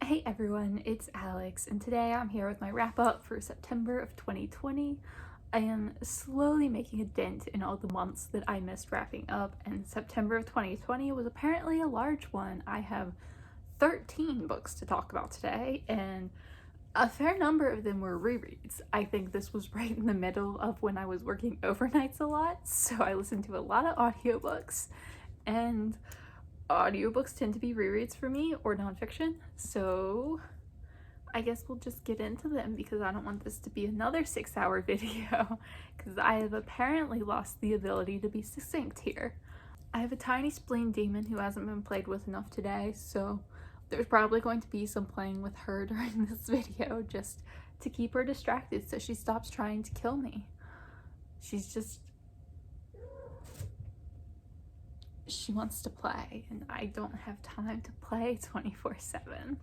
Hey everyone, it's Alex, and today I'm here with my wrap-up for September of 2020. I am slowly making a dent in all the months that I missed wrapping up, and September of 2020 was apparently a large one. I have 13 books to talk about today, and a fair number of them were rereads. I think this was right in the middle of when I was working overnights a lot, so I listened to a lot of audiobooks, and audiobooks tend to be rereads for me or nonfiction, so I guess we'll just get into them because I don't want this to be another 6-hour video because I have apparently lost the ability to be succinct here. I have a tiny spleen demon who hasn't been played with enough today, so there's probably going to be some playing with her during this video just to keep her distracted so she stops trying to kill me. She wants to play, and I don't have time to play 24/7.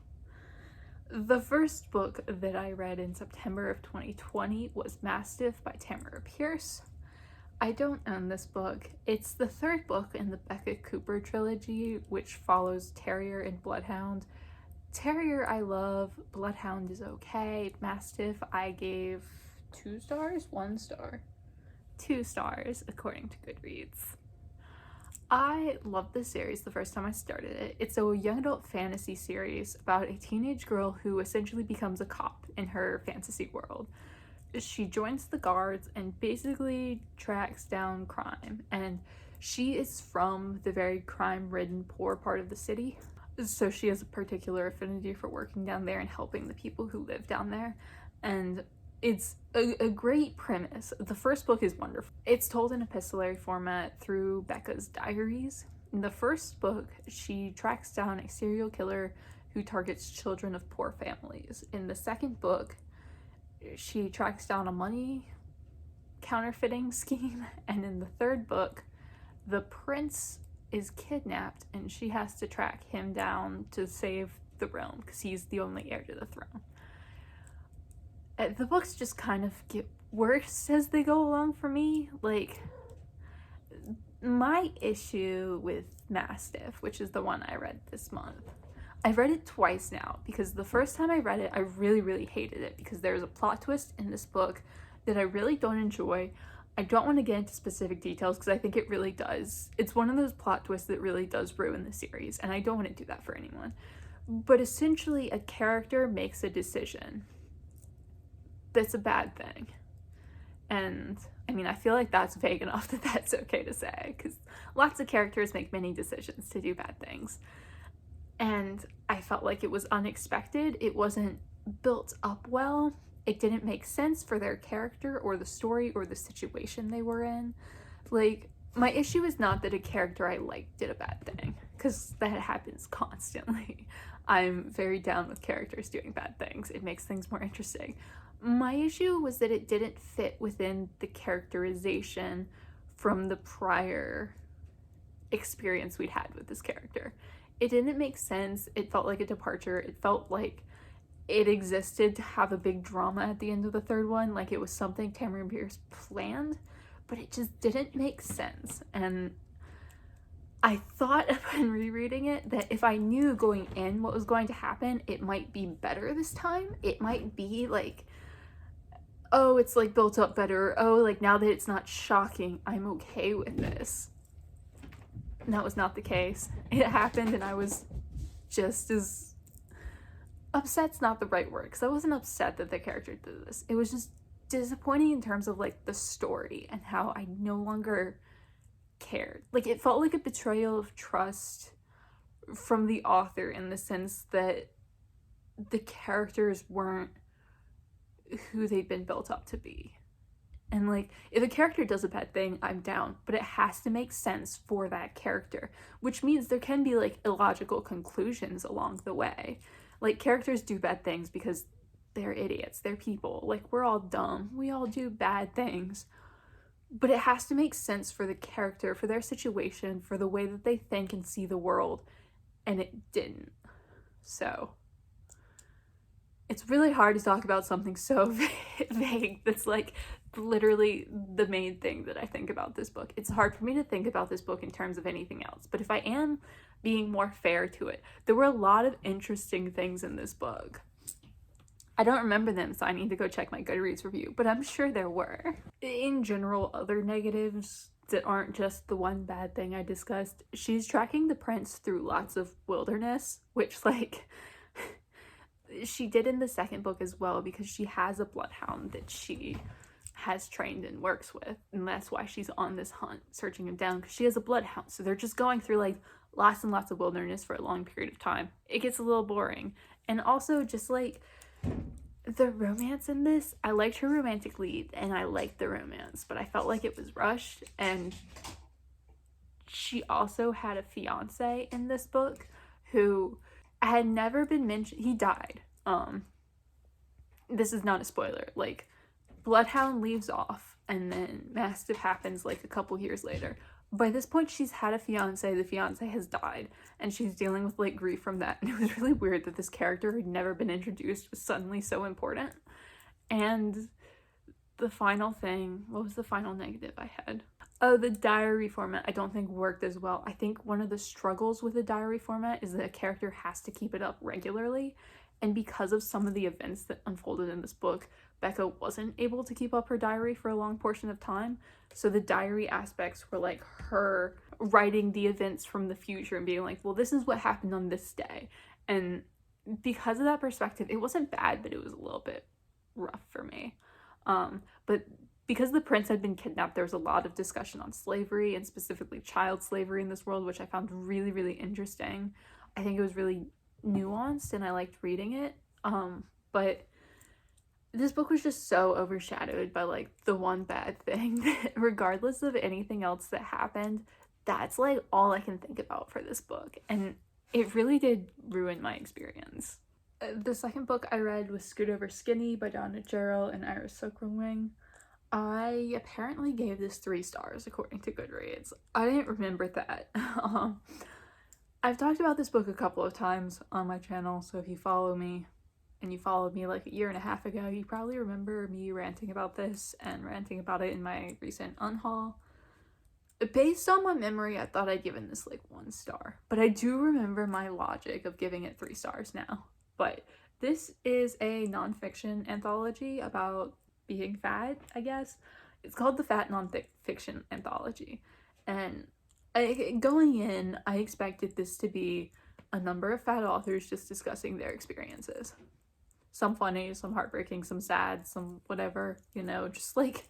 The first book that I read in September of 2020 was Mastiff by Tamora. I don't own this book. It's the third book in the Becca Cooper trilogy, which follows Terrier and Bloodhound. Terrier I love, Bloodhound is okay. Mastiff I gave 2 stars? 1 star? 2 stars, according to Goodreads. I loved this series the first time I started it. It's a young adult fantasy series about a teenage girl who essentially becomes a cop in her fantasy world. She joins the guards and basically tracks down crime, and she is from the very crime-ridden poor part of the city, so she has a particular affinity for working down there and helping the people who live down there, and it's a great premise. The first book is wonderful. It's told in epistolary format through Becca's diaries. In the first book, she tracks down a serial killer who targets children of poor families. In the second book, she tracks down a money counterfeiting scheme. And in the third book, the prince is kidnapped and she has to track him down to save the realm because he's the only heir to the throne. The books just kind of get worse as they go along for me. Like, my issue with Mastiff, which is the one I read this month, I've read it twice now because the first time I read it, I really hated it because there's a plot twist in this book that I really don't enjoy. I don't want to get into specific details because I think it really does. It's one of those plot twists that really does ruin the series, and I don't want to do that for anyone. But essentially, a character makes a decision that's a bad thing. And I mean, I feel like that's vague enough that that's okay to say because lots of characters make many decisions to do bad things. And I felt like it was unexpected. It wasn't built up well. It didn't make sense for their character or the story or the situation they were in. Like, my issue is not that a character I liked did a bad thing, because that happens constantly. I'm very down with characters doing bad things. It makes things more interesting. My issue was that it didn't fit within the characterization from the prior experience we'd had with this character. It didn't make sense. It felt like a departure. It felt like it existed to have a big drama at the end of the third one, like it was something Tamora planned, but it just didn't make sense. And I thought upon rereading it that if I knew going in what was going to happen, it might be better this time. It might be like, oh, it's like built up better. Oh, like now that it's not shocking, I'm okay with this. And that was not the case. It happened and I was just as upset's not the right word, because I wasn't upset that the character did this. It was just disappointing in terms of like the story and how I no longer cared. Like, it felt like a betrayal of trust from the author in the sense that the characters weren't who they've been built up to be. And like, if a character does a bad thing, I'm down, but it has to make sense for that character, which means there can be like illogical conclusions along the way. Like, characters do bad things because they're idiots, they're people, like, we're all dumb, we all do bad things, but it has to make sense for the character, for their situation, for the way that they think and see the world, and it didn't. So it's really hard to talk about something so vague that's like literally the main thing that I think about this book. It's hard for me to think about this book in terms of anything else, but if I am being more fair to it. There were a lot of interesting things in this book. I don't remember them, so I need to go check my Goodreads review, but I'm sure there were. In general, other negatives that aren't just the one bad thing I discussed, she's tracking the prince through lots of wilderness, which, like, she did in the second book as well, because she has a bloodhound that she has trained and works with, and that's why she's on this hunt searching him down, because she has a bloodhound. So they're just going through like lots and lots of wilderness for a long period of time. It gets a little boring. And also just like the romance in this, I liked her romantic lead and I liked the romance, but I felt like it was rushed. And she also had a fiance in this book who had never been mentioned. He died. This is not a spoiler. Like, Bloodhound leaves off and then Mastiff happens like a couple years later. By this point, she's had a fiance. The fiance has died and she's dealing with like grief from that. And it was really weird that this character who had never been introduced was suddenly so important. And the final thing, what was the final negative I had? Oh, the diary format I don't think worked as well. I think one of the struggles with the diary format is that a character has to keep it up regularly. And because of some of the events that unfolded in this book, Becca wasn't able to keep up her diary for a long portion of time. So the diary aspects were like her writing the events from the future and being like, well, this is what happened on this day. And because of that perspective, it wasn't bad, but it was a little bit rough for me. But because the prince had been kidnapped, there was a lot of discussion on slavery and specifically child slavery in this world, which I found really, really interesting. I think it was really nuanced and I liked reading it. But this book was just so overshadowed by like the one bad thing that regardless of anything else that happened, that's like all I can think about for this book. And it really did ruin my experience. The second book I read was Scoot Over Skinny by Donna, Jarrell, and Sukrungruang. I apparently gave this 3 stars according to Goodreads. I didn't remember that. I've talked about this book a couple of times on my channel, so if you follow me, and you followed me like a year and a half ago, you probably remember me ranting about this and ranting about it in my recent unhaul. Based on my memory, I thought I'd given this like 1 star, but I do remember my logic of giving it 3 stars now. But this is a nonfiction anthology about being fat, I guess. It's called the Fat Nonfiction Anthology. And going in, I expected this to be a number of fat authors just discussing their experiences. Some funny, some heartbreaking, some sad, some whatever, you know, just like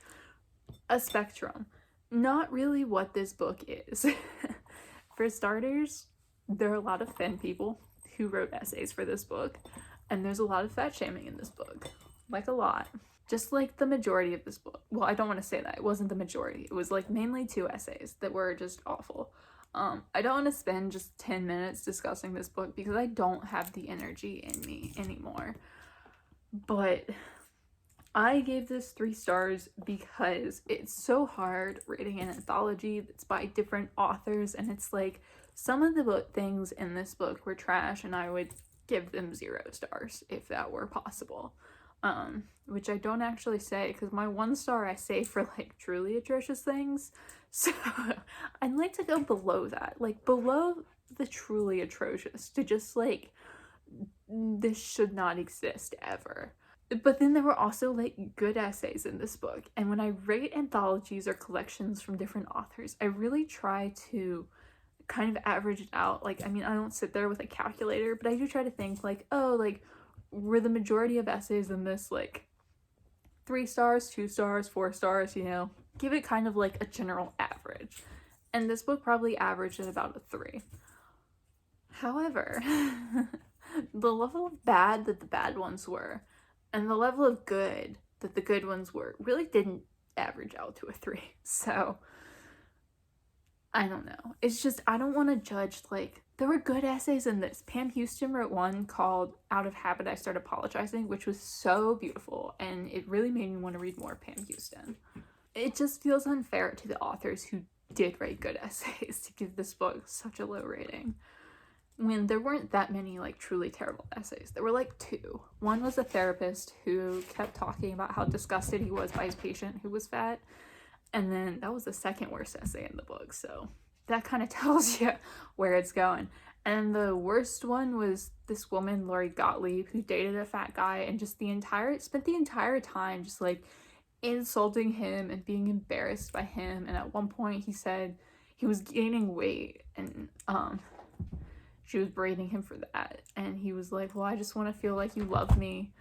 a spectrum. Not really what this book is. For starters, there are a lot of thin people who wrote essays for this book, and there's a lot of fat shaming in this book. Like a lot. Just like the majority of this book. Well, I don't want to say that. It wasn't the majority. It was like mainly 2 essays that were just awful. I don't want to spend just 10 minutes discussing this book because I don't have the energy in me anymore. But I gave this 3 stars because it's so hard reading an anthology that's by different authors, and it's like some of the things in this book were trash and I would give them 0 stars if that were possible. Which I don't actually say because my 1 star I say for like truly atrocious things. So I'd like to go below that, like below the truly atrocious, to just like, this should not exist ever. But then there were also like good essays in this book. And when I rate anthologies or collections from different authors, I really try to kind of average it out. Like, I mean, I don't sit there with a calculator, but I do try to think like, oh, like, were the majority of essays in this like 3 stars, 2 stars, 4 stars, you know, give it kind of like a general average. And this book probably averaged at about a 3. However, the level of bad that the bad ones were and the level of good that the good ones were really didn't average out to a 3. So I don't know. It's just, I don't want to judge, like, there were good essays in this. Pam Houston wrote one called Out of Habit I Start Apologizing, which was so beautiful, and it really made me want to read more Pam Houston. It just feels unfair to the authors who did write good essays to give this book such a low rating, when there weren't that many, like, truly terrible essays. There were, like, 2. One was a therapist who kept talking about how disgusted he was by his patient who was fat, and then that was the second worst essay in the book, so that kind of tells you where it's going. And the worst one was this woman, Lori Gottlieb, who dated a fat guy and just spent the entire time just like insulting him and being embarrassed by him. And at one point he said he was gaining weight, and she was berating him for that. And he was like, well, I just want to feel like you love me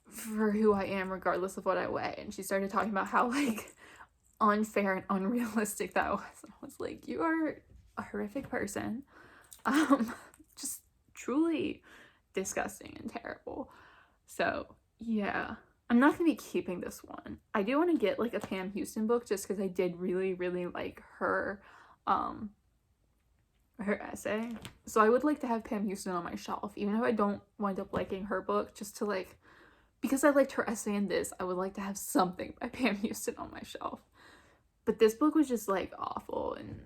for who I am regardless of what I weigh. And she started talking about how like unfair and unrealistic that was. And I was like, you are a horrific person. Just truly disgusting and terrible. So yeah, I'm not gonna be keeping this one. I do want to get like a Pam Houston book just because I did really like her essay. So I would like to have Pam Houston on my shelf, even if I don't wind up liking her book, just to like, because I liked her essay in this, I would like to have something by Pam Houston on my shelf. But this book was just like awful, and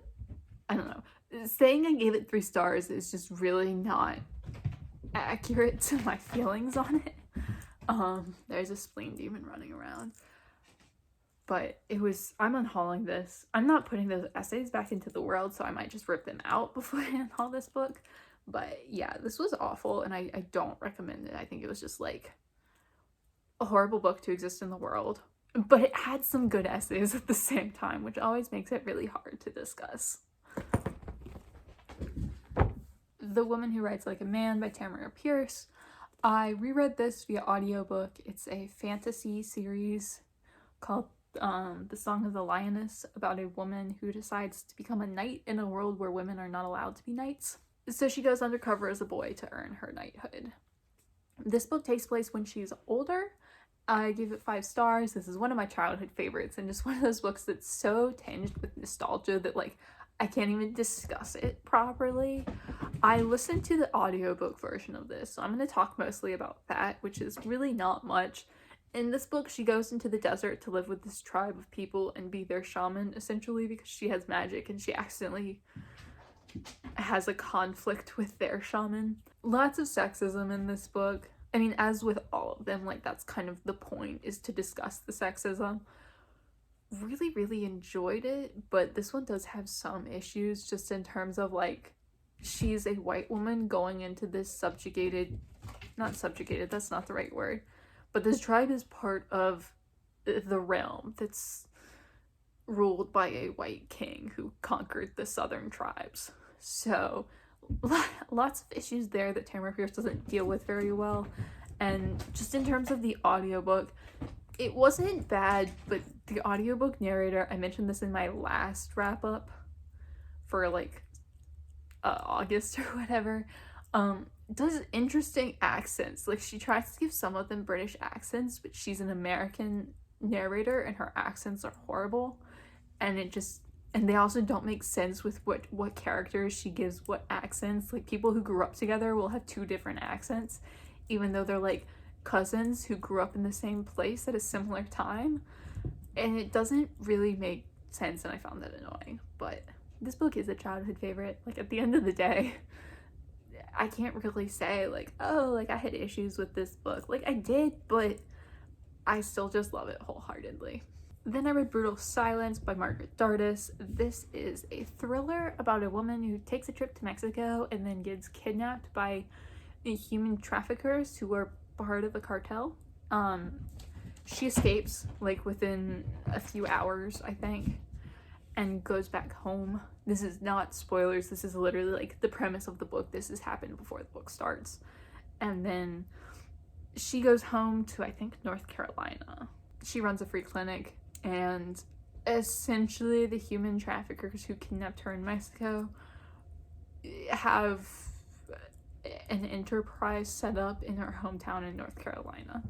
I don't know. Saying I gave it 3 stars is just really not accurate to my feelings on it. There's a spleen demon running around. But I'm unhauling this. I'm not putting those essays back into the world, so I might just rip them out before I unhaul this book. But yeah, this was awful, and I don't recommend it. I think it was just like a horrible book to exist in the world. But it had some good essays at the same time, which always makes it really hard to discuss. The Woman Who Writes Like a Man by Tamora Pierce. I reread this via audiobook. It's a fantasy series called The Song of the Lioness, about a woman who decides to become a knight in a world where women are not allowed to be knights. So she goes undercover as a boy to earn her knighthood. This book takes place when she's older. I gave it 5 stars. This is one of my childhood favorites, and just one of those books that's so tinged with nostalgia that like I can't even discuss it properly. I listened to the audiobook version of this, so I'm going to talk mostly about that, which is really not much. In this book, she goes into the desert to live with this tribe of people and be their shaman, essentially, because she has magic and she accidentally has a conflict with their shaman. Lots of sexism in this book. I mean, as with all of them, like that's kind of the point, is to discuss the sexism. Really enjoyed it, but this one does have some issues just in terms of like, she's a white woman going into this not subjugated, that's not the right word, but this tribe is part of the realm that's ruled by a white king who conquered the southern tribes. So lots of issues there that Tamora Pierce doesn't deal with very well. And just in terms of the audiobook, it wasn't bad, but the audiobook narrator, I mentioned this in my last wrap up for like August or whatever, does interesting accents. Like she tries to give some of them British accents, but she's an American narrator and her accents are horrible, and they also don't make sense with what characters she gives what accents. Like people who grew up together will have 2 different accents, even though they're like cousins who grew up in the same place at a similar time, and it doesn't really make sense, and I found that annoying. But this book is a childhood favorite. Like at the end of the day, I can't really say like, oh, like I had issues with this book. Like I did, but I still just love it wholeheartedly. Then I read Brutal Silence by Margaret Dardess. This is a thriller about a woman who takes a trip to Mexico and then gets kidnapped by human traffickers who are part of a cartel. She escapes like within a few hours, I think, and goes back home. This is not spoilers, this is literally like the premise of the book. This has happened before the book starts. And then she goes home to, I think, North Carolina. She runs a free clinic, and essentially the human traffickers who kidnapped her in Mexico have an enterprise set up in her hometown in North Carolina.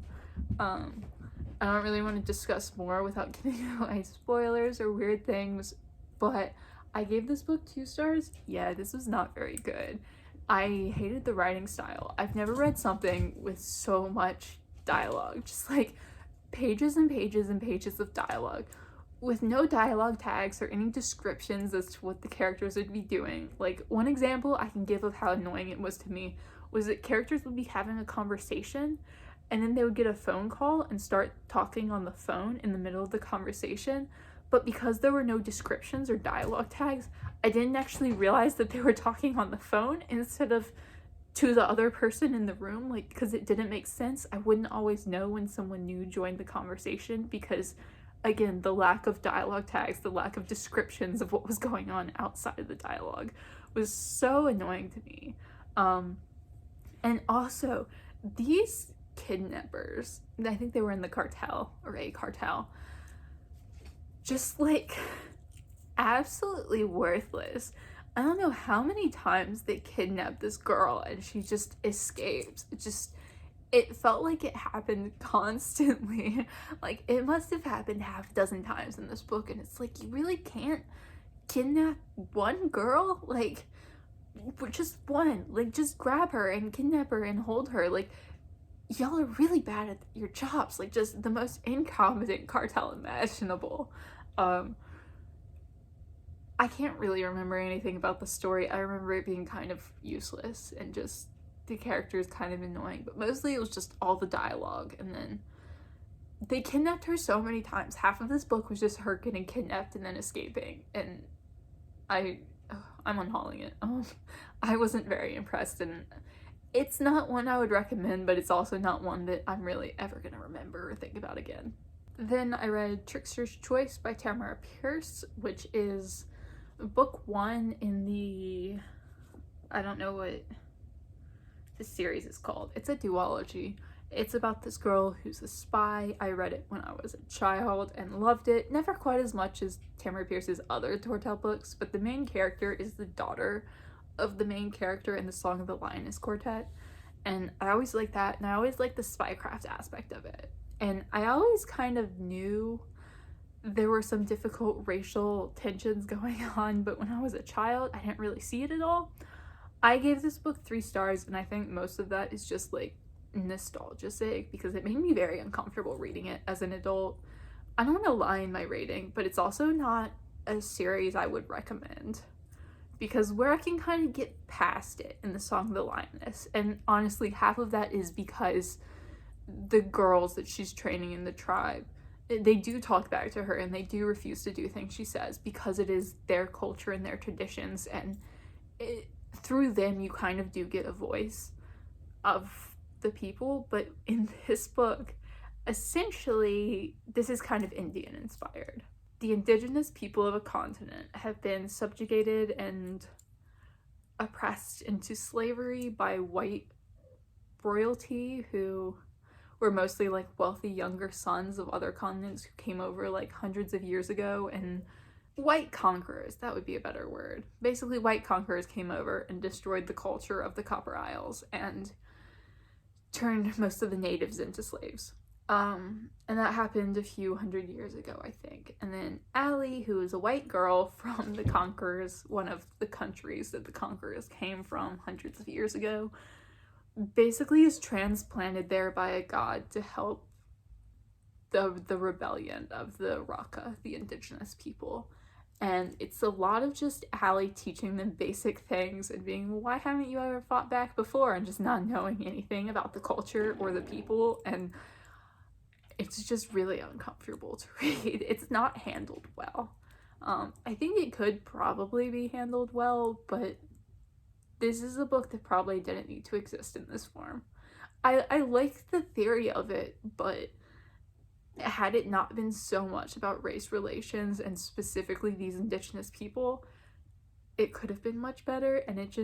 I don't really want to discuss more without giving away spoilers or weird things, but I gave this book 2 stars. Yeah, this was not very good. I hated the writing style. I've never read something with so much dialogue, just like pages and pages and pages of dialogue with no dialogue tags or any descriptions as to what the characters would be doing. Like one example I can give of how annoying it was to me was that characters would be having a conversation and then they would get a phone call and start talking on the phone in the middle of the conversation, but because there were no descriptions or dialogue tags, I didn't actually realize that they were talking on the phone instead of to the other person in the room, like, because it didn't make sense. I wouldn't always know when someone new joined the conversation because, again, the lack of dialogue tags, the lack of descriptions of what was going on outside of the dialogue was so annoying to me. And also, these kidnappers, I think they were in the cartel, or a cartel, just like absolutely worthless. I don't know how many times they kidnapped this girl and she just escapes. It felt like it happened constantly. Like, it must have happened half a dozen times in this book, and it's like, you really can't kidnap one girl? Like, just one. Like, just grab her and kidnap her and hold her. Like, y'all are really bad at your jobs. Like, just the most incompetent cartel imaginable. I can't really remember anything about the story. I remember it being kind of useless and just the characters kind of annoying, but mostly it was just all the dialogue. And then they kidnapped her so many times. Half of this book was just her getting kidnapped and then escaping, and I'm unhauling it. I wasn't very impressed, and it's not one I would recommend, but it's also not one that I'm really ever gonna remember or think about again. Then I read Trickster's Choice by Tamora, which is book 1 in the, I don't know what the series is called. It's a duology. It's about this girl who's a spy. I read it when I was a child and loved it. Never quite as much as Tamora Pierce's other Tortel books, but the main character is the daughter of the main character in the Song of the Lioness Quartet. And I always liked that, and I always liked the spycraft aspect of it. And I always kind of knew there were some difficult racial tensions going on, but when I was a child, I didn't really see it at all. I gave this book 3 stars, and I think most of that is just like nostalgia sake, because it made me very uncomfortable reading it as an adult. I don't want to lie in my rating, but it's also not a series I would recommend, because where I can kind of get past it in the Song of the Lioness, and honestly half of that is because the girls that she's training in the tribe, they do talk back to her and they do refuse to do things she says because it is their culture and their traditions, and through them you kind of do get a voice of the people. But in this book, essentially this is kind of Indian inspired. The indigenous people of a continent have been subjugated and oppressed into slavery by white royalty, who were mostly like wealthy younger sons of other continents who came over like hundreds of years ago, and white conquerors, that would be a better word. Basically, white conquerors came over and destroyed the culture of the Copper Isles and turned most of the natives into slaves. And that happened a few hundred years ago, I think. And then Allie, who is a white girl from the Conquerors, one of the countries that the Conquerors came from hundreds of years ago, basically is transplanted there by a god to help the rebellion of the Raka, the indigenous people. And it's a lot of just Allie teaching them basic things and being, why haven't you ever fought back before? And just not knowing anything about the culture or the people. And it's just really uncomfortable to read. It's not handled well. I think it could probably be handled well, but this is a book that probably didn't need to exist in this form. I liked the theory of it, but had it not been so much about race relations and specifically these indigenous people, it could have been much better. And it's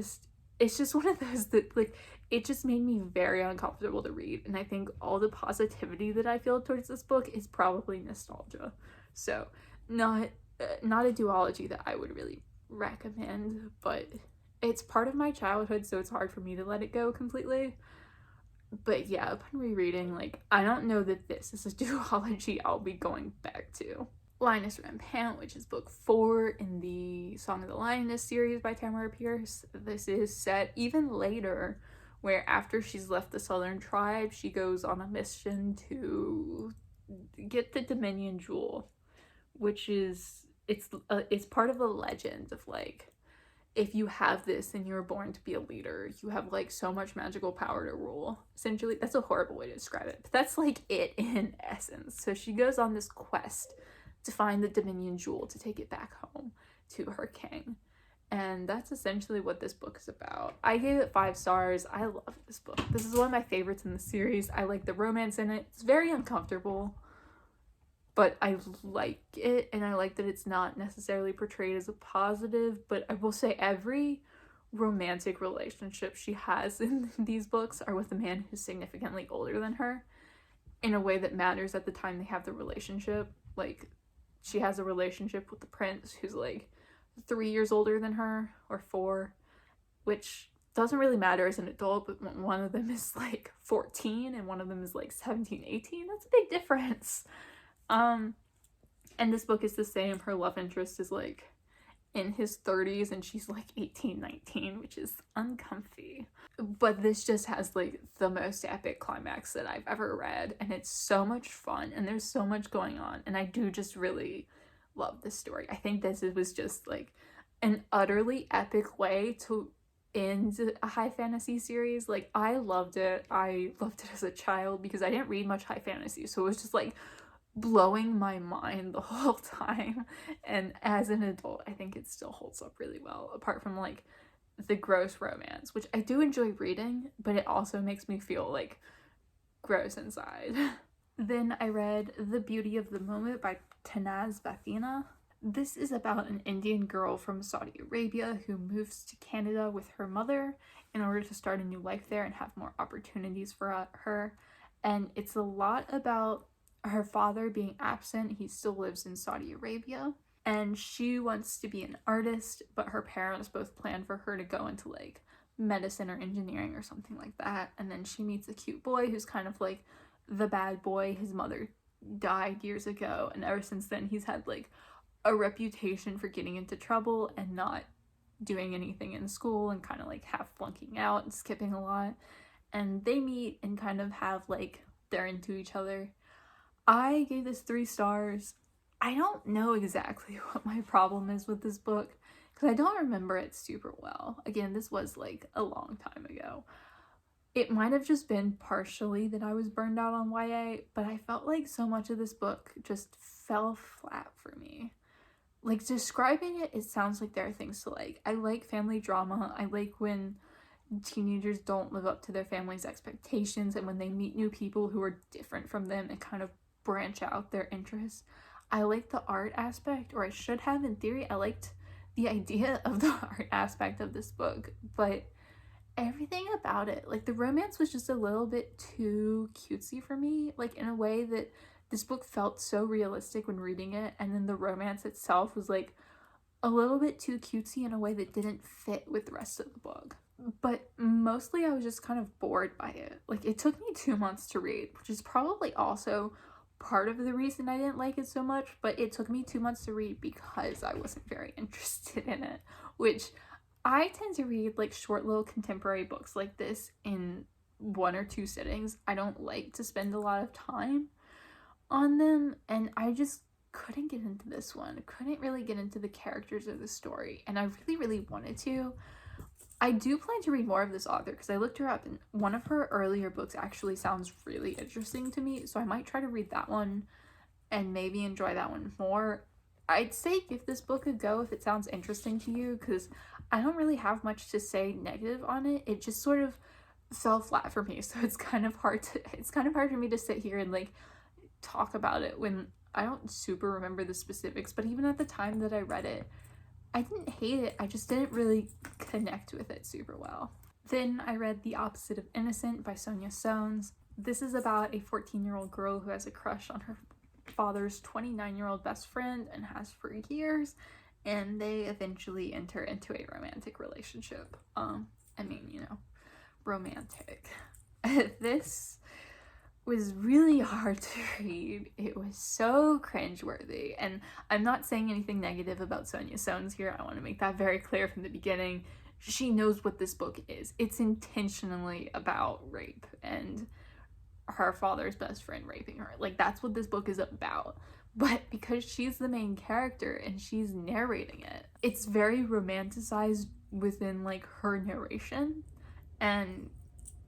just one of those that, like, it just made me very uncomfortable to read. And I think all the positivity that I feel towards this book is probably nostalgia. So not a duology that I would really recommend, but it's part of my childhood, so it's hard for me to let it go completely. But yeah, upon rereading, like, I don't know that this is a duology I'll be going back to. Lioness Rampant, which is book 4 in the Song of the Lioness series by Tamora Pierce. This is set even later, where after she's left the Southern Tribe, she goes on a mission to get the Dominion Jewel, which is, it's part of a legend of, like, if you have this and you're born to be a leader, you have like so much magical power to rule. Essentially, that's a horrible way to describe it, but that's like it in essence. So she goes on this quest to find the Dominion Jewel to take it back home to her king. And that's essentially what this book is about. I gave it 5 stars. I love this book. This is one of my favorites in the series. I like the romance in it. It's very uncomfortable, but I like it, and I like that it's not necessarily portrayed as a positive. But I will say every romantic relationship she has in these books are with a man who's significantly older than her in a way that matters at the time they have the relationship. Like, she has a relationship with the prince who's like 3 years older than her, or 4, which doesn't really matter as an adult, but one of them is like 14 and one of them is like 17, 18. That's a big difference. And this book is the same. Her love interest is like in his 30s and she's like 18, 19, which is uncomfy. But this just has like the most epic climax that I've ever read, and it's so much fun and there's so much going on, and I do just really love this story. I think this was just like an utterly epic way to end a high fantasy series. Like, I loved it. I loved it as a child because I didn't read much high fantasy, so it was just like blowing my mind the whole time. And as an adult, I think it still holds up really well, apart from like the gross romance, which I do enjoy reading, but it also makes me feel like gross inside. Then I read The Beauty of the Moment by Tanaz Bhathena. This is about an Indian girl from Saudi Arabia who moves to Canada with her mother in order to start a new life there and have more opportunities for her. And it's a lot about her father being absent. He still lives in Saudi Arabia, and she wants to be an artist, but her parents both plan for her to go into like medicine or engineering or something like that. And then she meets a cute boy who's kind of like the bad boy. His mother died years ago, and ever since then he's had like a reputation for getting into trouble and not doing anything in school and kind of like half flunking out and skipping a lot. And they meet and kind of have like, they're into each other. I gave this 3 stars. I don't know exactly what my problem is with this book because I don't remember it super well. Again, this was like a long time ago. It might have just been partially that I was burned out on YA, but I felt like so much of this book just fell flat for me. Like, describing it, it sounds like there are things to like. I like family drama. I like when teenagers don't live up to their family's expectations and when they meet new people who are different from them and kind of branch out their interests. I like the art aspect, or I should have in theory. I liked the idea of the art aspect of this book, but everything about it, like the romance was just a little bit too cutesy for me, like in a way that this book felt so realistic when reading it, and then the romance itself was like a little bit too cutesy in a way that didn't fit with the rest of the book. But mostly I was just kind of bored by it. Like, it took me 2 months to read, which is probably also part of the reason I didn't like it so much, but it took me 2 months to read because I wasn't very interested in it, which I tend to read like short little contemporary books like this in 1 or 2 sittings. I don't like to spend a lot of time on them, and I just couldn't get into this one. Couldn't really get into the characters of the story, and I really wanted to. I do plan to read more of this author because I looked her up, and one of her earlier books actually sounds really interesting to me, so I might try to read that one and maybe enjoy that one more. I'd say give this book a go if it sounds interesting to you, because I don't really have much to say negative on it. It just sort of fell flat for me, so it's kind of hard for me to sit here and like talk about it when I don't super remember the specifics. But even at the time that I read it, I didn't hate it, I just didn't really connect with it super well. Then I read The Opposite of Innocent by Sonya. This is about a 14-year-old girl who has a crush on her father's 29-year-old best friend and has for years, and they eventually enter into a romantic relationship. Romantic. This was really hard to read. It was so cringeworthy, and I'm not saying anything negative about Sonya here. I want to make that very clear from the beginning. She knows what this book is. It's intentionally about rape and her father's best friend raping her. Like, that's what this book is about. But because she's the main character and she's narrating it, it's very romanticized within like her narration, and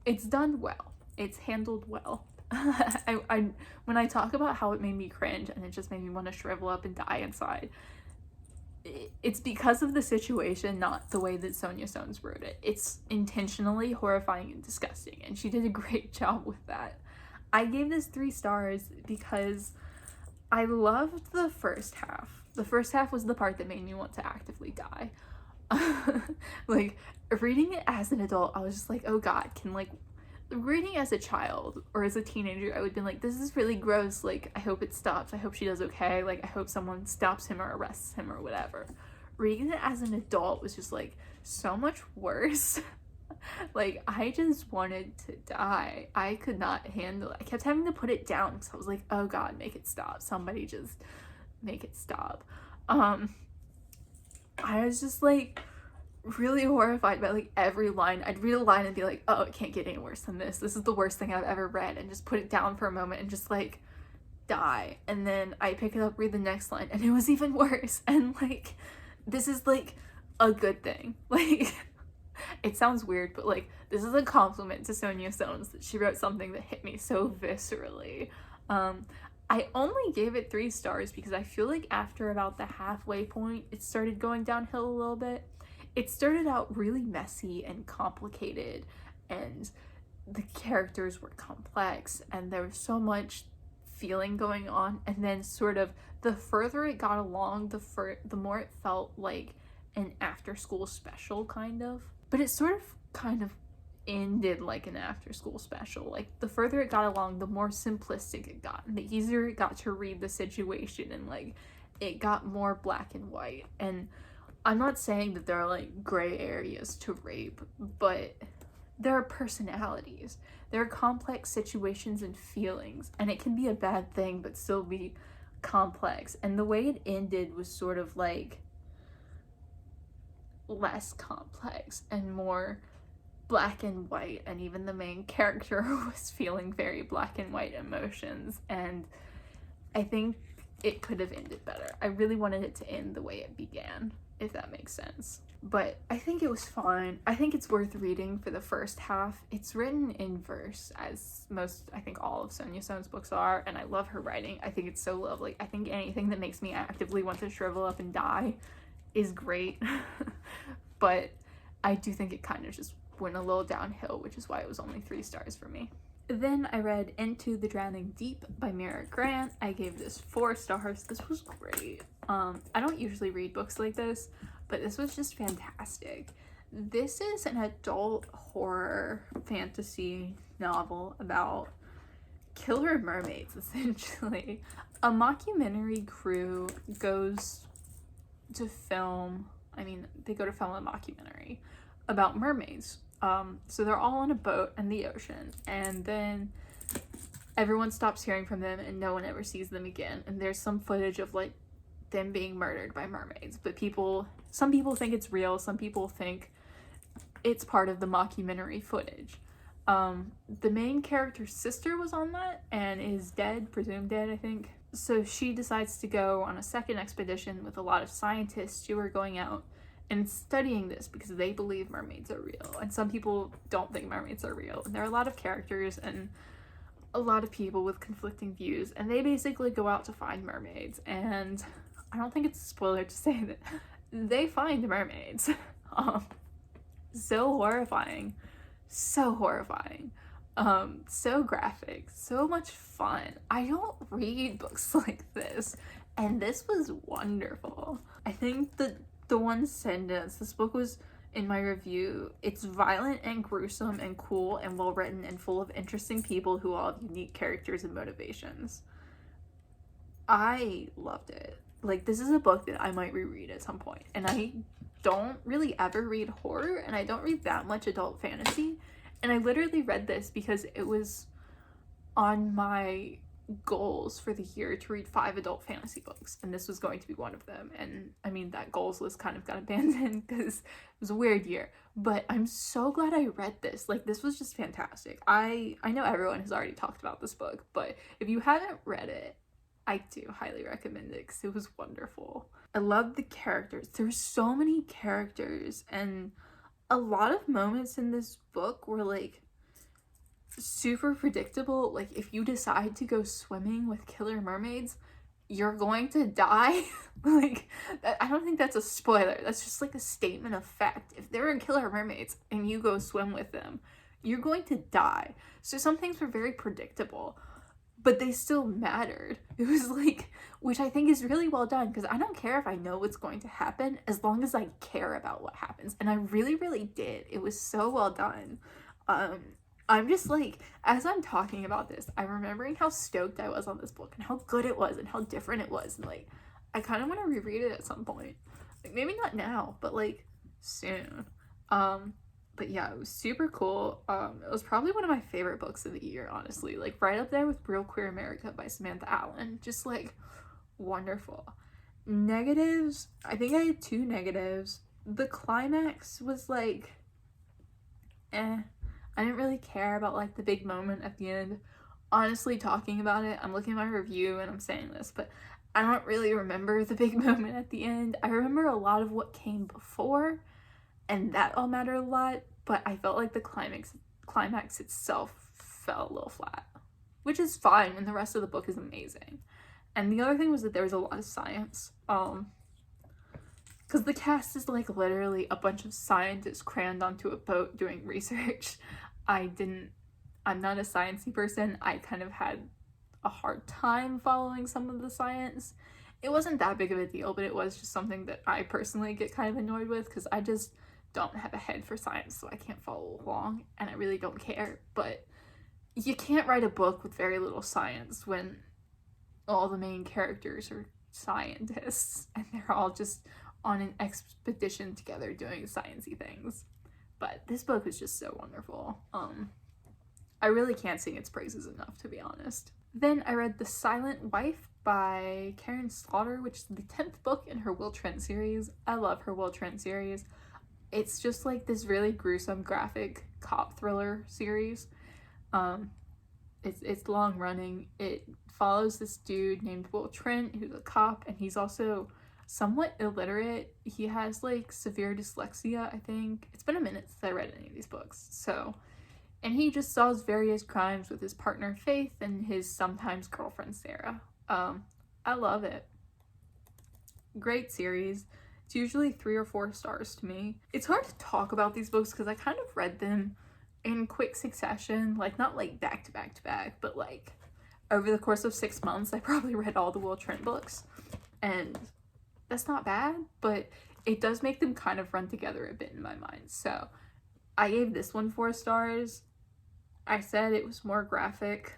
it's done well. It's handled well. When I talk about how it made me cringe and it just made me want to shrivel up and die inside, it's because of the situation, not the way that Sonya Sones wrote it. It's intentionally horrifying and disgusting, and she did a great job with that. I gave this 3 stars because I loved the first half. The first half was the part that made me want to actively die. Like, reading it as an adult, I was just like, oh god, reading as a child or as a teenager, I would be like, this is really gross, like, I hope it stops, I hope she does okay, like, I hope someone stops him or arrests him or whatever. Reading it as an adult was just, like, so much worse. Like, I just wanted to die. I could not handle it. I kept having to put it down because I was like, oh god, make it stop. Somebody just make it stop. I was just, like, really horrified by, like, every line. I'd read a line and be like, oh, it can't get any worse than this. This is the worst thing I've ever read, and just put it down for a moment and just, like, die. And then I pick it up, read the next line, and it was even worse. And, like, this is, like, a good thing. Like, it sounds weird, but, like, this is a compliment to Sonya Sones that she wrote something that hit me so viscerally. I only gave it 3 stars because I feel like after about the halfway point, it started going downhill a little bit. It started out really messy and complicated, and the characters were complex, and there was so much feeling going on, and then sort of the further it got along, the more it felt like an after-school special, kind of. But it sort of kind of ended like an after-school special. Like, the further it got along, the more simplistic it got, and the easier it got to read the situation, and, like, it got more black and white. And I'm not saying that there are, like, gray areas to rape, but there are personalities. There are complex situations and feelings, and it can be a bad thing but still be complex. And the way it ended was sort of, like, less complex and more black and white, and even the main character was feeling very black and white emotions, and I think it could have ended better. I really wanted it to end the way it began, if that makes sense. But I think it was fine. I think it's worth reading for the first half. It's written in verse, as I think all of Sonya Sones' books are, and I love her writing. I think it's so lovely. I think anything that makes me actively want to shrivel up and die is great. But I do think it kind of just went a little downhill, which is why it was only 3 stars for me. Then I read Into the Drowning Deep by Mira Grant. I gave this 4 stars. This was great. I don't usually read books like this, but this was just fantastic. This is an adult horror fantasy novel about killer mermaids, essentially. A mockumentary crew goes to film, they go to film a mockumentary about mermaids. So they're all on a boat in the ocean, and then everyone stops hearing from them and no one ever sees them again, and there's some footage of, like, them being murdered by mermaids, but some people think it's real, some people think it's part of the mockumentary footage. The main character's sister was on that and is dead, presumed dead, I think. So she decides to go on a second expedition with a lot of scientists who are going out and studying this because they believe mermaids are real, and some people don't think mermaids are real. And there are a lot of characters and a lot of people with conflicting views, and they basically go out to find mermaids, and I don't think it's a spoiler to say that they find mermaids. So horrifying, so graphic, so much fun. I don't read books like this, and this was wonderful. I think the one sentence, this book was in my review, it's violent and gruesome and cool and well written and full of interesting people who all have unique characters and motivations. I loved it. Like, this is a book that I might reread at some point, and I don't really ever read horror, and I don't read that much adult fantasy, and I literally read this because it was on my goals for the year to read 5 adult fantasy books, and this was going to be one of them. And that goals list kind of got abandoned because it was a weird year, but I'm so glad I read this. Like, this was just fantastic. I know everyone has already talked about this book, but if you haven't read it, I do highly recommend it because it was wonderful. I love the characters. There's so many characters, and a lot of moments in this book were, like, super predictable. Like, if you decide to go swimming with killer mermaids, you're going to die. Like, I don't think that's a spoiler. That's just like a statement of fact. If there are killer mermaids and you go swim with them, you're going to die. So some things were very predictable, but they still mattered. It was like, which I think is really well done, because I don't care if I know what's going to happen as long as I care about what happens. And I really, really did. It was so well done. I'm just like, as I'm talking about this, I'm remembering how stoked I was on this book and how good it was and how different it was. And like, I kind of want to reread it at some point. Like, maybe not now, but like soon. But yeah, it was super cool. It was probably one of my favorite books of the year, honestly. Like, right up there with Real Queer America by Samantha Allen. Just like, wonderful. Negatives, I think I had 2 negatives. The climax was like, I didn't really care about like the big moment at the end. Honestly, talking about it, I'm looking at my review and I'm saying this, but I don't really remember the big moment at the end. I remember a lot of what came before, and that all mattered a lot, but I felt like the climax itself fell a little flat, which is fine, and the rest of the book is amazing. And the other thing was that there was a lot of science. Because the cast is like literally a bunch of scientists crammed onto a boat doing research. I'm not a sciencey person. I kind of had a hard time following some of the science. It wasn't that big of a deal, but it was just something that I personally get kind of annoyed with, because I just don't have a head for science, so I can't follow along, and I really don't care. But you can't write a book with very little science when all the main characters are scientists and they're all just on an expedition together doing sciencey things. But this book was just so wonderful. I really can't sing its praises enough, to be honest. Then I read The Silent Wife by Karin Slaughter, which is the 10th book in her Will Trent series. I love her Will Trent series. It's just like this really gruesome graphic cop thriller series. It's long running. It follows this dude named Will Trent, who's a cop, and he's also somewhat illiterate. He has like severe dyslexia, I think. It's been a minute since I read any of these books. And he just solves various crimes with his partner Faith and his sometimes girlfriend Sarah. I love it. Great series. It's usually 3 or 4 stars to me. It's hard to talk about these books because I kind of read them in quick succession, like not like back to back to back, but like over the course of 6 months I probably read all the Will Trent books, and that's not bad, but it does make them kind of run together a bit in my mind. So I gave this one 4 stars. I said it was more graphic.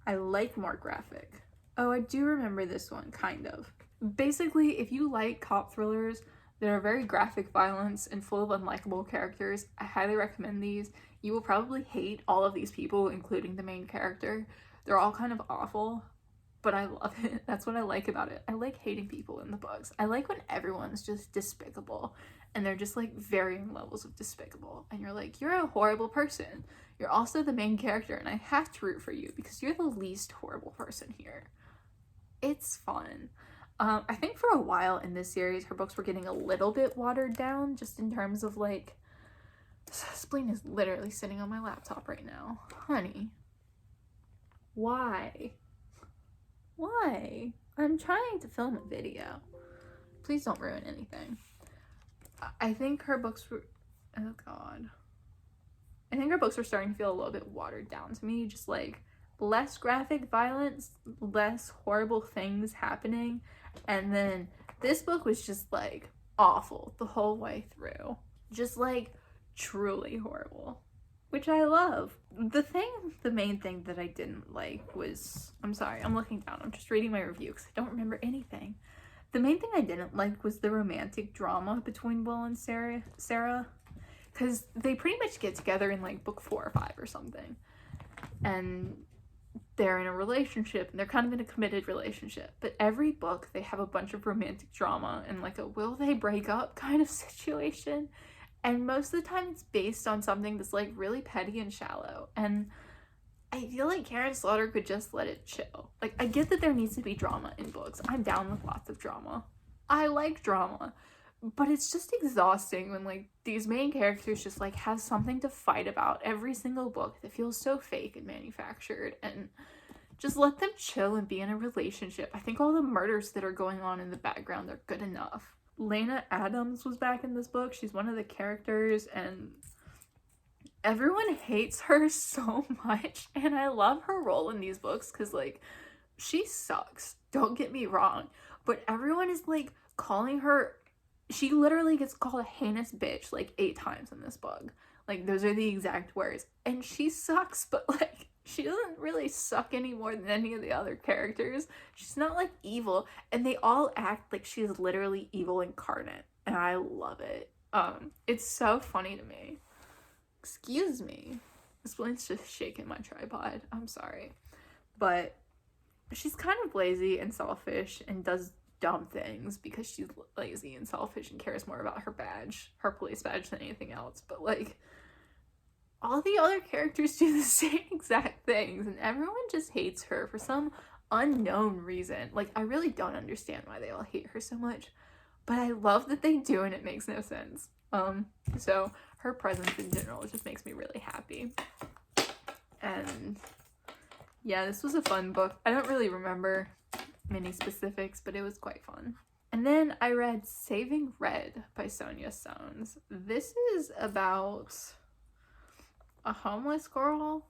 I like more graphic. Oh, I do remember this one, kind of. Basically, if you like cop thrillers that are very graphic violence and full of unlikable characters, I highly recommend these. You will probably hate all of these people, including the main character. They're all kind of awful, but I love it. That's what I like about it. I like hating people in the books. I like when everyone's just despicable, and they're just like varying levels of despicable. And you're like, you're a horrible person. You're also the main character, and I have to root for you because you're the least horrible person here. It's fun. I think for a while in this series, her books were getting a little bit watered down, just in terms of like, Spleen is literally sitting on my laptop right now. Honey, why? Why? I'm trying to film a video. Please don't ruin anything. I think her books were, oh god. I think her books were starting to feel a little bit watered down to me, just like less graphic violence, less horrible things happening. And then this book was just like awful the whole way through. Just like truly horrible, which I love. The main thing that I didn't like was, I'm sorry, I'm looking down. I'm just reading my review because I don't remember anything. The main thing I didn't like was the romantic drama between Will and Sarah. Because they pretty much get together in like book 4 or 5 or something. And they're in a relationship, and they're kind of in a committed relationship. But every book, they have a bunch of romantic drama and like a will they break up kind of situation. And most of the time it's based on something that's like really petty and shallow. And I feel like Karin Slaughter could just let it chill. Like, I get that there needs to be drama in books. I'm down with lots of drama. I like drama. But it's just exhausting when, like, these main characters just, like, have something to fight about every single book that feels so fake and manufactured, and just let them chill and be in a relationship. I think all the murders that are going on in the background are good enough. Lena Adams was back in this book. She's one of the characters, and everyone hates her so much, and I love her role in these books because, like, she sucks. Don't get me wrong. But everyone is, like, calling her... She literally gets called a heinous bitch, like, 8 times in this book. Like, those are the exact words. And she sucks, but, like, she doesn't really suck any more than any of the other characters. She's not, like, evil. And they all act like she's literally evil incarnate. And I love it. It's so funny to me. Excuse me. This blink's just shaking my tripod. I'm sorry. But she's kind of lazy and selfish and does dumb things because she's lazy and selfish and cares more about her badge, her police badge, than anything else. But, like, all the other characters do the same exact things, and everyone just hates her for some unknown reason. Like, I really don't understand why they all hate her so much, but I love that they do, and it makes no sense. So her presence in general just makes me really happy. And yeah, this was a fun book. I don't really remember many specifics, but it was quite fun. And then I read Saving Red by Sonya Sones. This is about a homeless girl.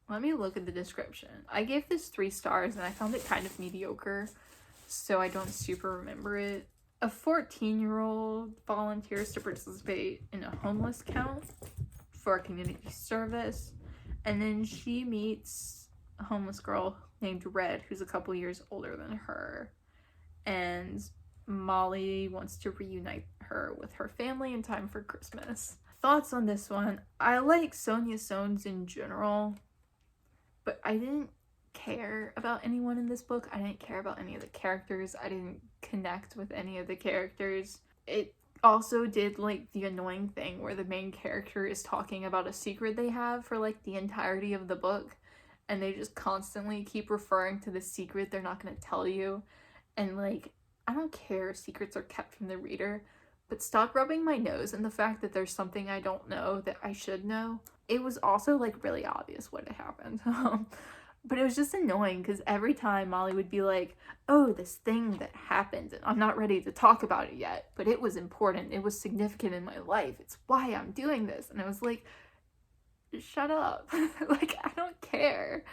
Let me look at the description. I gave this 3 stars and I found it kind of mediocre, so I don't super remember it. A 14-year-old volunteers to participate in a homeless count for community service, and then she meets a homeless girl named Red who's a couple years older than her, and Molly wants to reunite her with her family in time for Christmas. Thoughts on this one? I like Sonya Sones in general, but I didn't care about anyone in this book. I didn't care about any of the characters. I didn't connect with any of the characters. It also did, like, the annoying thing where the main character is talking about a secret they have for, like, the entirety of the book, and they just constantly keep referring to the secret they're not going to tell you. And, like, I don't care if secrets are kept from the reader, but stop rubbing my nose in the fact that there's something I don't know that I should know. It was also, like, really obvious what had happened. But it was just annoying because every time Molly would be like, oh, this thing that happened, and I'm not ready to talk about it yet, but it was important, it was significant in my life, it's why I'm doing this. And I was like, shut up. Like, I don't care.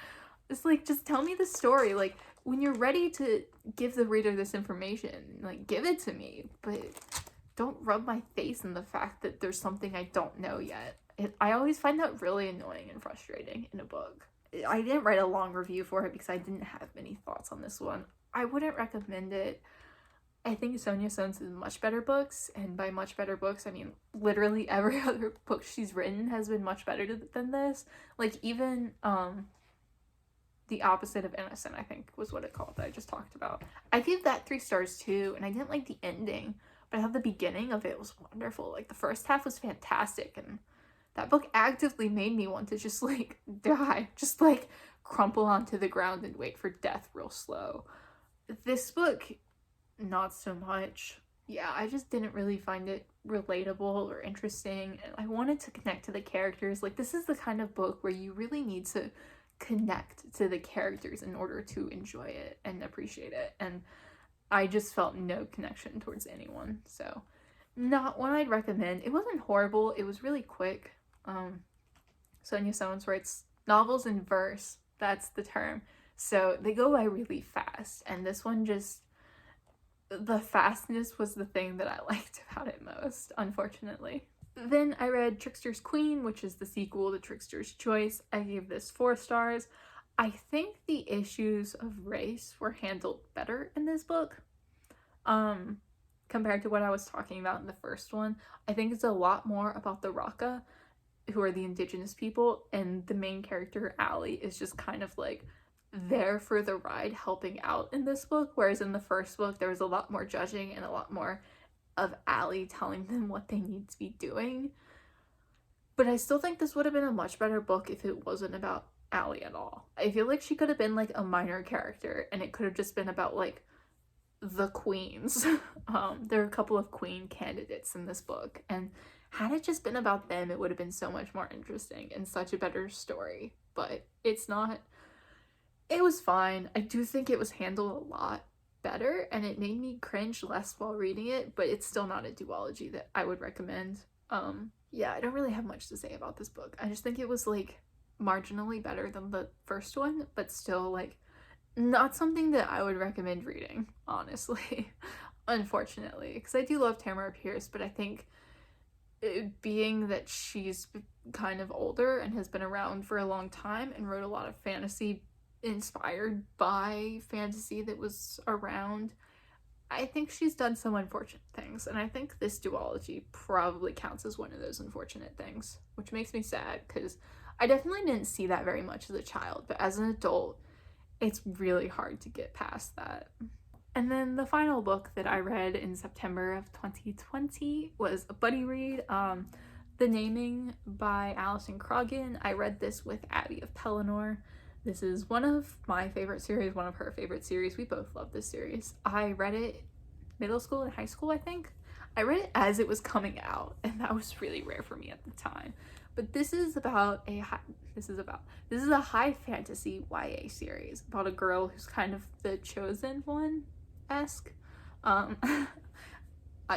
It's like, just tell me the story. Like, when you're ready to give the reader this information, like, give it to me, but don't rub my face in the fact that there's something I don't know yet. I always find that really annoying and frustrating in a book. I didn't write a long review for it because I didn't have many thoughts on this one. I wouldn't recommend it. I think Sonya Sones is much better books, and by much better books, I mean literally every other book she's written has been much better than this. Like, even The Opposite of Innocent, I think was what it called, that I just talked about. I gave that 3 stars too, and I didn't like the ending, but I thought the beginning of it was wonderful. Like, the first half was fantastic, and that book actively made me want to just, like, die. Just, like, crumple onto the ground and wait for death real slow. This book, not so much. Yeah, I just didn't really find it relatable or interesting, and I wanted to connect to the characters. Like, this is the kind of book where you really need to connect to the characters in order to enjoy it and appreciate it, and I just felt no connection towards anyone, so not one I'd recommend. It wasn't horrible, it was really quick. Sonya Sones writes novels in verse, that's the term, so they go by really fast, and this one just, the fastness was the thing that I liked about it most, unfortunately. Then I read Tricksters Queen, which is the sequel to Tricksters Choice. I gave this 4 stars. I think the issues of race were handled better in this book, compared to what I was talking about in the first one. I think it's a lot more about the Raka, who are the indigenous people, and the main character, Allie, is just kind of, like, there for the ride, helping out in this book, whereas in the first book there was a lot more judging and a lot more of Allie telling them what they need to be doing. But I still think this would have been a much better book if it wasn't about Allie at all. I feel like she could have been, like, a minor character, and it could have just been about, like, the queens. There are a couple of queen candidates in this book, and had it just been about them, it would have been so much more interesting and such a better story, but it's not. It was fine. I do think it was handled a lot better, and it made me cringe less while reading it, but it's still not a duology that I would recommend. Yeah, I don't really have much to say about this book. I just think it was like marginally better than the first one, but still like not something that I would recommend reading, honestly. Unfortunately, because I do love Tamora Pierce, but I think it, being that she's kind of older and has been around for a long time and wrote a lot of fantasy inspired by fantasy that was around, I think she's done some unfortunate things, and I think this duology probably counts as one of those unfortunate things, which makes me sad because I definitely didn't see that very much as a child, but as an adult, it's really hard to get past that. And then the final book that I read in September of 2020 was a buddy read, The Naming by Alison Croggon. I read this with Abby of Pelennor. This is one of my favorite series, one of her favorite series. We both love this series. I read it middle school and high school, I think. I read it as it was coming out, and that was really rare for me at the time. But this is about a high fantasy YA series about a girl who's kind of the chosen one-esque. I'm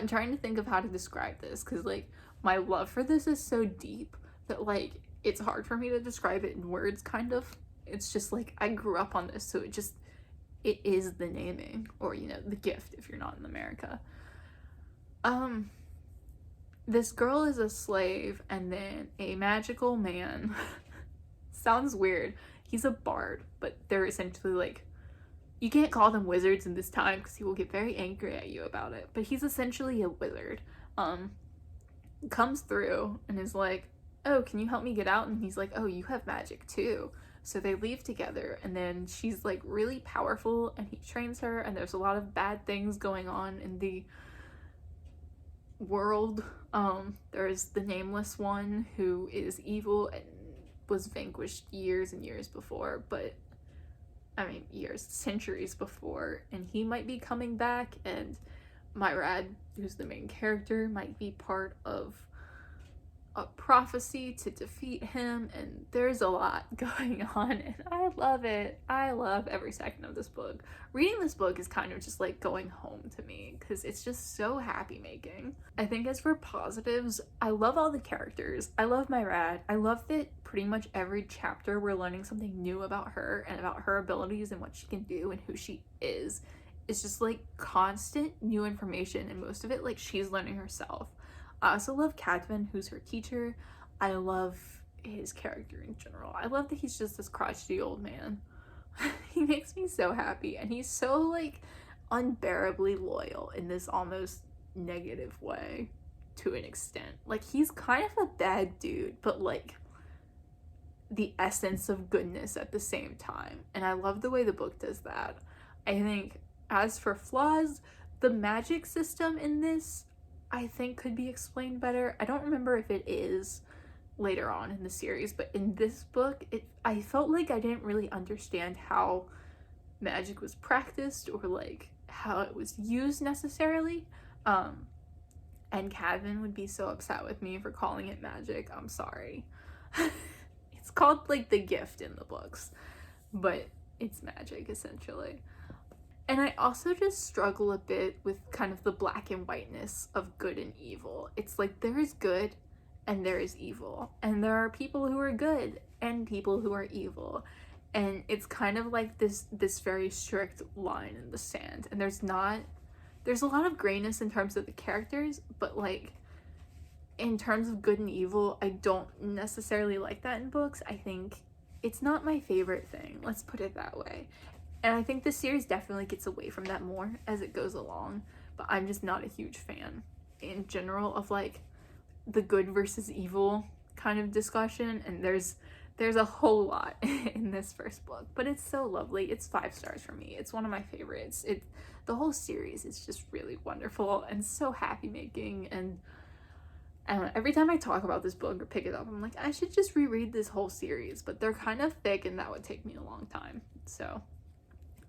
trying to think of how to describe this, because like my love for this is so deep that like it's hard for me to describe it in words, kind of. It's just like I grew up on this, so it is The Naming, or you know, The Gift if you're not in America. This girl is a slave, and then a magical man sounds weird, he's a bard, but they're essentially like, you can't call them wizards in this time because he will get very angry at you about it, but he's essentially a wizard. Comes through and is like, oh, can you help me get out? And he's like, oh, you have magic too. So they leave together, and then she's like really powerful and he trains her, and there's a lot of bad things going on in the world. There's the Nameless One who is evil and was vanquished years and years before, but I mean years, centuries before, and he might be coming back, and Mira, who's the main character, might be part of a prophecy to defeat him, and there's a lot going on, and I love it. I love every second of this book. Reading this book is kind of just like going home to me because it's just so happy making. I think as for positives, I love all the characters. I love Mira. I love that pretty much every chapter we're learning something new about her and about her abilities and what she can do and who she is. It's just like constant new information, and most of it like she's learning herself. I also love Cadman, who's her teacher. I love his character in general. I love that he's just this crotchety old man. He makes me so happy, and he's so like unbearably loyal in this almost negative way to an extent. Like he's kind of a bad dude, but like the essence of goodness at the same time. And I love the way the book does that. I think as for flaws, the magic system in this I think could be explained better. I don't remember if it is later on in the series, but in this book, I felt like I didn't really understand how magic was practiced or like how it was used necessarily. And Cadman would be so upset with me for calling it magic. I'm sorry. It's called like The Gift in the books, but it's magic essentially. And I also just struggle a bit with kind of the black and whiteness of good and evil. It's like there is good and there is evil, and there are people who are good and people who are evil, and it's kind of like this very strict line in the sand, and there's a lot of grayness in terms of the characters, but like in terms of good and evil, I don't necessarily like that in books. I think it's not my favorite thing, let's put it that way. And I think this series definitely gets away from that more as it goes along, but I'm just not a huge fan in general of like the good versus evil kind of discussion, and there's a whole lot in this first book, but it's so lovely. It's 5 stars for me. It's one of my favorites. The whole series is just really wonderful and so happy making, and I don't know, every time I talk about this book or pick it up, I'm like, I should just reread this whole series, but they're kind of thick and that would take me a long time. So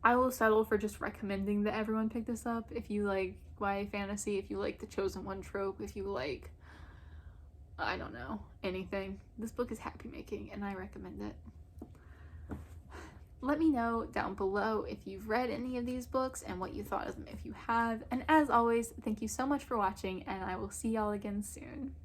I will settle for just recommending that everyone pick this up if you like YA fantasy, if you like the chosen one trope, if you like, I don't know, anything. This book is happy making and I recommend it. Let me know down below if you've read any of these books and what you thought of them if you have. And as always, thank you so much for watching, and I will see y'all again soon.